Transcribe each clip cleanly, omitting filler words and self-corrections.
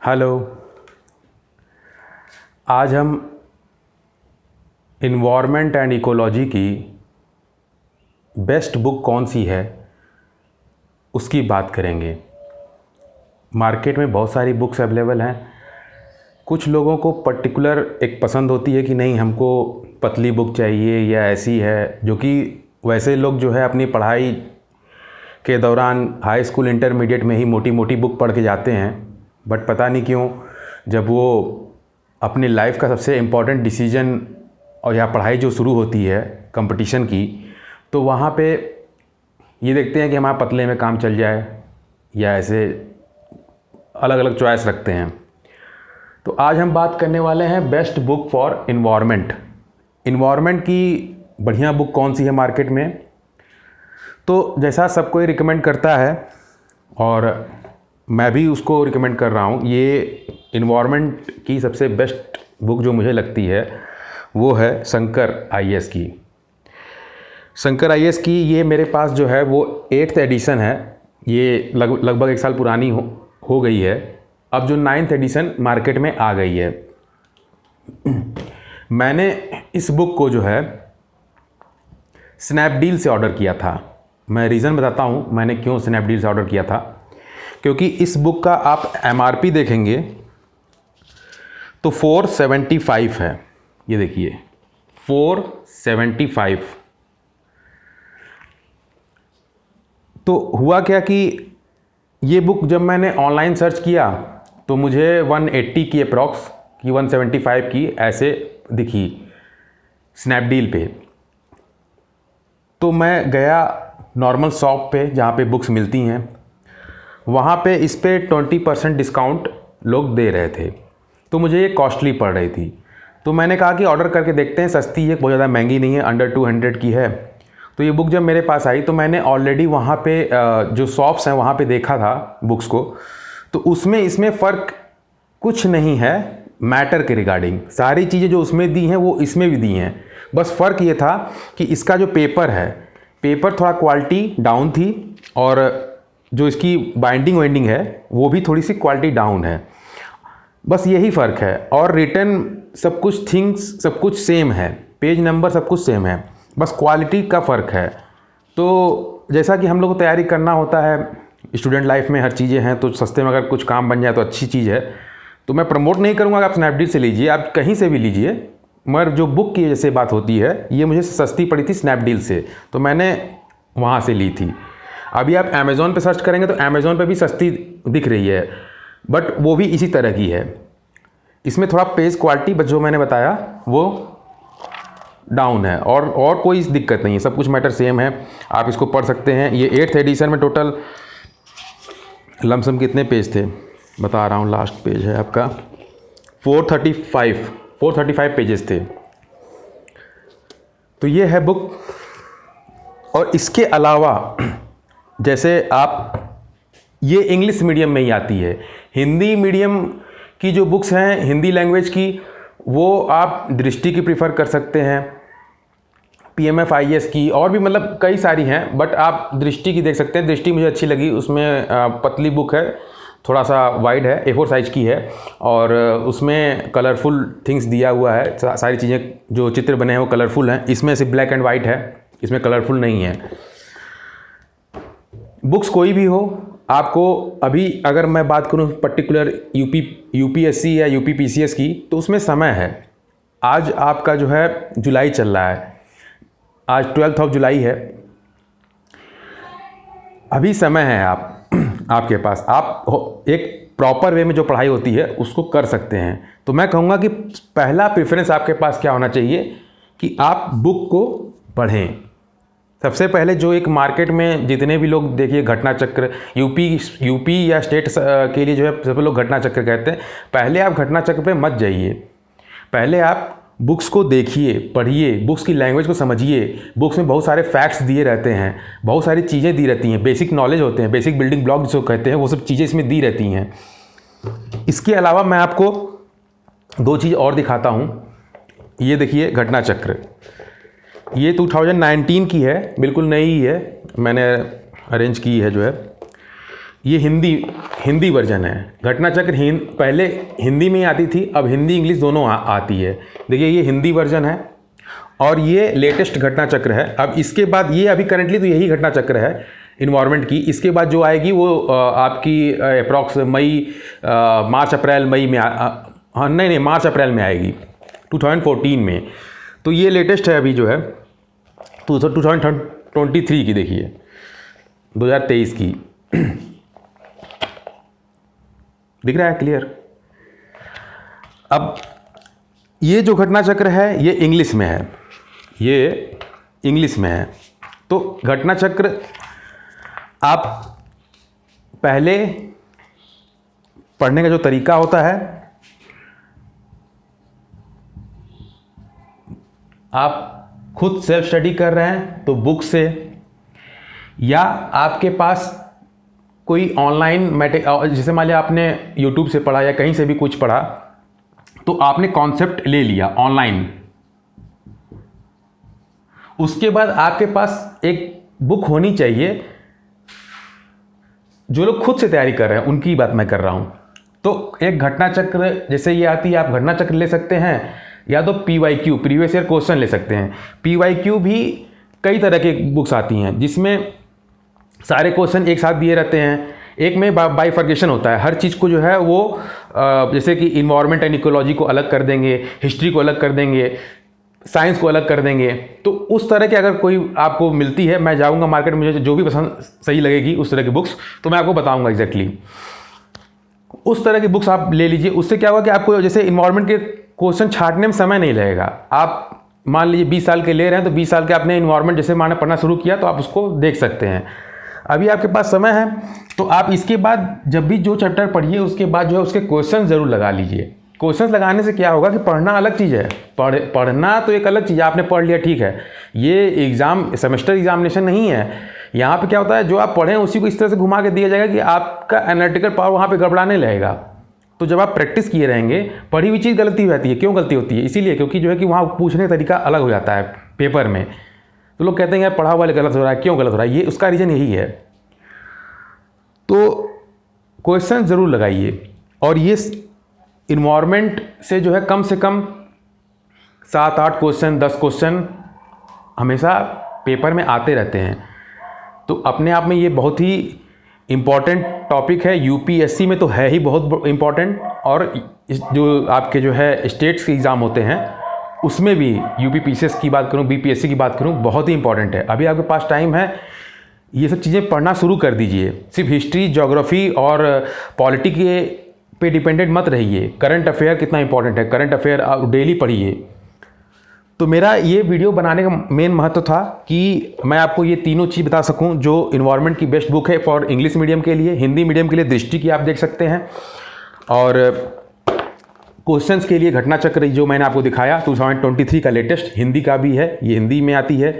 Hello. आज हम environment and ecology की बेस्ट बुक कौन सी है उसकी बात करेंगे। मार्केट में बहुत सारी बुक्स अवेलेबल हैं। कुछ लोगों को पर्टिकुलर एक पसंद होती है कि नहीं, हमको पतली बुक चाहिए या ऐसी है, जो कि वैसे लोग जो है अपनी पढ़ाई के दौरान हाई स्कूल इंटरमीडिएट में ही मोटी मोटी बुक पढ़ के जाते हैं। बट पता नहीं क्यों जब वो अपनी लाइफ का सबसे इम्पॉर्टेंट डिसीजन और या पढ़ाई जो शुरू होती है कंपटीशन की, तो वहाँ पे ये देखते हैं कि हमारा पतले में काम चल जाए, या ऐसे अलग अलग चॉइस रखते हैं। तो आज हम बात करने वाले हैं best book for environment. Environment की बढ़िया बुक कौन सी है मार्केट में। तो जैसा सबको ही रिकमेंड करता है और मैं भी उसको रिकमेंड कर रहा हूँ, ये इन्वायरमेंट की सबसे बेस्ट बुक जो मुझे लगती है वो है शंकर आईएएस की। शंकर आईएएस की ये मेरे पास जो है वो 8th एडिशन है। ये लगभग 1 साल पुरानी हो गई है। अब जो 9th एडिशन मार्केट में आ गई है। मैंने इस बुक को जो है स्नैपडील से ऑर्डर किया था। मैं रीज़न बताता हूँ मैंने क्यों स्नैपडील से ऑर्डर किया था। क्योंकि इस बुक का आप एमआरपी देखेंगे तो 475 है। ये देखिए 475। तो हुआ क्या कि ये बुक जब मैंने ऑनलाइन सर्च किया तो मुझे 180 की अप्रॉक्स की 175 की ऐसे दिखी स्नैपडील पे। तो मैं गया नॉर्मल शॉप पे जहाँ पे बुक्स मिलती हैं, वहाँ पे इस पे 20% डिस्काउंट लोग दे रहे थे। तो मुझे ये कॉस्टली पड़ रही थी। तो मैंने कहा कि ऑर्डर करके देखते हैं, सस्ती है, बहुत ज़्यादा महंगी नहीं है, अंडर 200 की है। तो ये बुक जब मेरे पास आई तो मैंने ऑलरेडी वहाँ पे जो शॉप्स हैं वहाँ पे देखा था बुक्स को। तो उसमें इसमें फ़र्क कुछ नहीं है मैटर के रिगार्डिंग। सारी चीज़ें जो उसमें दी हैं वो इसमें भी दी हैं। बस फ़र्क ये था कि इसका जो पेपर थोड़ा क्वालिटी डाउन थी, और जो इसकी बाइंडिंग है वो भी थोड़ी सी क्वालिटी डाउन है। बस यही फ़र्क है। और रिटर्न सब कुछ सेम है, पेज नंबर सब कुछ सेम है, बस क्वालिटी का फ़र्क है। तो जैसा कि हम लोग को तैयारी करना होता है, स्टूडेंट लाइफ में हर चीज़ें हैं, तो सस्ते में अगर कुछ काम बन जाए तो अच्छी चीज़ है। तो मैं प्रमोट नहीं करूँगा कि आप स्नैपडील से लीजिए, आप कहीं से भी लीजिए, मगर जो बुक की जैसे बात होती है ये मुझे सस्ती पड़ी थी स्नैपडील से, तो मैंने वहाँ से ली थी। अभी आप अमेज़ॉन पे सर्च करेंगे तो अमेज़ॉन पे भी सस्ती दिख रही है, बट वो भी इसी तरह की है। इसमें थोड़ा पेज क्वालिटी बस जो मैंने बताया वो डाउन है, और कोई दिक्कत नहीं है, सब कुछ मैटर सेम है। आप इसको पढ़ सकते हैं। ये 8th एडिशन में टोटल लमसम कितने पेज थे बता रहा हूँ, लास्ट पेज है आपका 435 पेजेस थे। तो ये है बुक। और इसके अलावा जैसे आप, ये इंग्लिश मीडियम में ही आती है। हिंदी मीडियम की जो बुक्स हैं हिंदी लैंग्वेज की, वो आप दृष्टि की प्रीफर कर सकते हैं, पीएमएफ आईएएस की, और भी मतलब कई सारी हैं, बट आप दृष्टि की देख सकते हैं। दृष्टि मुझे अच्छी लगी। उसमें पतली बुक है, थोड़ा सा वाइड है, A4 साइज़ की है, और उसमें कलरफुल थिंग्स दिया हुआ है। सारी चीज़ें जो चित्र बने हैं वो कलरफुल हैं। इसमें सिर्फ ब्लैक एंड वाइट है, इसमें कलरफुल नहीं है। बुक्स कोई भी हो, आपको अभी अगर मैं बात करूं पर्टिकुलर यूपीएससी या यूपीपीसीएस की, तो उसमें समय है। आज आपका जो है जुलाई चल रहा है, आज 12 जुलाई है, अभी समय है आपके पास। आप एक प्रॉपर वे में जो पढ़ाई होती है उसको कर सकते हैं। तो मैं कहूँगा कि पहला प्रेफरेंस आपके पास क्या होना चाहिए कि आप बुक को पढ़ें। सबसे पहले जो एक मार्केट में जितने भी लोग देखिए घटना चक्र, यूपी या स्टेट के लिए जो है सब लोग घटना चक्र कहते हैं। पहले आप घटना चक्र पे मत जाइए, पहले आप बुक्स को देखिए, पढ़िए, बुक्स की लैंग्वेज को समझिए। बुक्स में बहुत सारे फैक्ट्स दिए रहते हैं, बहुत सारी चीज़ें दी रहती हैं, बेसिक नॉलेज होते हैं, बेसिक बिल्डिंग ब्लॉक जिसको कहते हैं, वो सब चीज़ें इसमें दी रहती हैं। इसके अलावा मैं आपको 2 चीज़ और दिखाता हूँ। ये देखिए घटना चक्र, ये 2019 की है, बिल्कुल नई ही है, मैंने अरेंज की है जो है। ये हिंदी वर्जन है। घटना चक्र पहले हिंदी में ही आती थी, अब हिंदी इंग्लिश दोनों आती है। देखिए ये हिंदी वर्जन है और ये लेटेस्ट घटना चक्र है। अब इसके बाद ये अभी करंटली तो यही घटना चक्र है इन्वायरमेंट की। इसके बाद जो आएगी वो आपकी अप्रॉक्स मार्च अप्रैल मई में हाँ नहीं मार्च अप्रैल में आएगी 2014 में। तो ये लेटेस्ट है अभी जो है 2023 की, देखिए 2023 की। दिख रहा है क्लियर? अब ये जो घटना चक्र है ये इंग्लिश में है, ये इंग्लिश में है। तो घटना चक्र आप पहले पढ़ने का जो तरीका होता है, आप खुद सेल्फ स्टडी कर रहे हैं तो बुक से, या आपके पास कोई ऑनलाइन जैसे मान लिया आपने यूट्यूब से पढ़ा या कहीं से भी कुछ पढ़ा, तो आपने कॉन्सेप्ट ले लिया ऑनलाइन। उसके बाद आपके पास एक बुक होनी चाहिए। जो लोग खुद से तैयारी कर रहे हैं उनकी बात मैं कर रहा हूं। तो एक घटना चक्र जैसे ये आती है, आप घटना चक्र ले सकते हैं, या तो PYQ प्रीवियस ईयर क्वेश्चन ले सकते हैं। PYQ भी कई तरह के बुक्स आती हैं जिसमें सारे क्वेश्चन एक साथ दिए रहते हैं। एक में बाइफर्केशन होता है, हर चीज़ को जो है वो जैसे कि इन्वायरमेंट एंड इकोलॉजी को अलग कर देंगे, हिस्ट्री को अलग कर देंगे, साइंस को अलग कर देंगे। तो उस तरह की अगर कोई आपको मिलती है, मैं जाऊंगा मार्केट में, मुझे जो भी पसंद सही लगेगी उस तरह की बुक्स तो मैं आपको बताऊंगा एग्जैक्टली। उस तरह की बुक्स आप ले लीजिए। उससे क्या होगा कि आपको जैसे इन्वायरमेंट के क्वेश्चन छांटने में समय नहीं लगेगा। आप मान लीजिए 20 साल के ले रहे हैं तो 20 साल के आपने इन्वायरमेंट जैसे माने पढ़ना शुरू किया तो आप उसको देख सकते हैं। अभी आपके पास समय है तो आप इसके बाद जब भी जो चैप्टर पढ़िए उसके बाद जो है उसके क्वेश्चन ज़रूर लगा लीजिए। क्वेश्चंस लगाने से क्या होगा कि पढ़ना अलग चीज़ है, पढ़ना तो एक अलग चीज़ है। आपने पढ़ लिया ठीक है, ये एग्ज़ाम सेमेस्टर एग्जामिनेशन नहीं है। यहाँ पे क्या होता है, जो आप पढ़ें उसी को इस तरह से घुमा के दिया जाएगा कि आपका एनालिटिकल पावर वहाँ पे गड़बड़ाने लगेगा। तो जब आप प्रैक्टिस किए रहेंगे, पढ़ी हुई चीज़ गलती हो जाती है। क्यों गलती होती है? इसीलिए क्योंकि जो है कि वहाँ पूछने का तरीका अलग हो जाता है पेपर में। तो लोग कहते हैं यार पढ़ा हुआ गलत हो रहा है, क्यों गलत हो रहा है? ये उसका रीज़न यही है। तो क्वेश्चन ज़रूर लगाइए। और ये इन्वायरमेंट से जो है कम से कम 7-8 क्वेश्चन 10 क्वेश्चन हमेशा पेपर में आते रहते हैं। तो अपने आप में ये बहुत ही इम्पॉर्टेंट टॉपिक है। यूपीएससी में तो है ही बहुत इम्पॉर्टेंट, और जो आपके जो है स्टेट्स के एग्ज़ाम होते हैं उसमें भी यूपीपीसीएस की बात करूं, बीपीएससी की बात करूं, बहुत ही इंपॉर्टेंट है। अभी आपके पास टाइम है, ये सब चीज़ें पढ़ना शुरू कर दीजिए। सिर्फ हिस्ट्री, ज्योग्राफी और पॉलिटी के पे डिपेंडेंट मत रहिए। करंट अफेयर कितना इंपॉर्टेंट है, करंट अफेयर आप डेली पढ़िए। तो मेरा ये वीडियो बनाने का मेन महत्व था कि मैं आपको ये तीनों चीज़ बता सकूं जो इन्वायरमेंट की बेस्ट बुक है फॉर इंग्लिश मीडियम के लिए। हिंदी मीडियम के लिए दृष्टि की आप देख सकते हैं, और क्वेश्चंस के लिए घटना चक्र जो मैंने आपको दिखाया 2023 का लेटेस्ट हिंदी का भी है। ये हिंदी में आती है,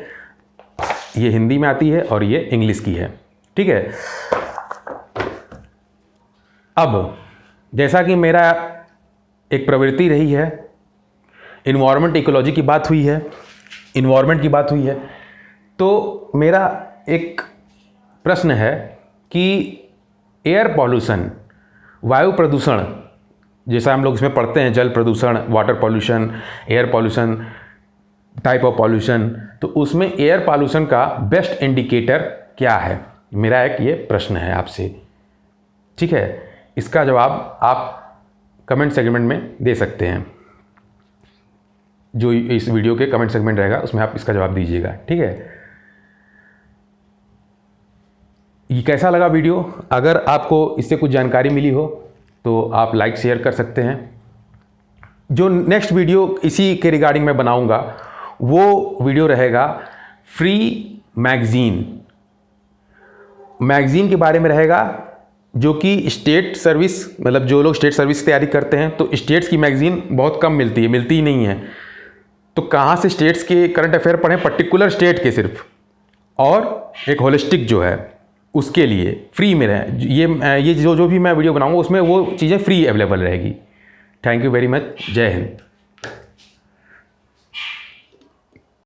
ये हिंदी में आती है और ये इंग्लिश की है। ठीक है। अब जैसा कि मेरा एक प्रवृत्ति रही है, इन्वायरमेंट इकोलॉजी की बात हुई है, इन्वायरमेंट की बात हुई है, तो मेरा एक प्रश्न है कि एयर पॉल्यूशन, वायु प्रदूषण, जैसा हम लोग इसमें पढ़ते हैं, जल प्रदूषण, water pollution, air pollution, type of pollution, तो उसमें एयर पॉल्यूशन का बेस्ट इंडिकेटर क्या है? मेरा एक ये प्रश्न है आपसे। ठीक है, इसका जवाब आप कमेंट सेगमेंट में दे सकते हैं। जो इस वीडियो के कमेंट सेगमेंट रहेगा उसमें आप इसका जवाब दीजिएगा। ठीक है। ये कैसा लगा वीडियो? अगर आपको इससे कुछ जानकारी मिली हो तो आप लाइक शेयर कर सकते हैं। जो नेक्स्ट वीडियो इसी के रिगार्डिंग मैं बनाऊंगा वो वीडियो रहेगा फ्री मैगज़ीन के बारे में रहेगा, जो कि स्टेट सर्विस, मतलब जो लोग स्टेट सर्विस की तैयारी करते हैं तो स्टेट्स की मैगज़ीन बहुत कम मिलती है, मिलती ही नहीं है। तो कहाँ से स्टेट्स के करंट अफेयर पढ़ें, पर्टिकुलर स्टेट के सिर्फ, और एक होलिस्टिक जो है उसके लिए फ्री में रहे। ये जो भी मैं वीडियो बनाऊंगा उसमें वो चीज़ें फ्री अवेलेबल रहेगी। Thank you very much. जय हिंद।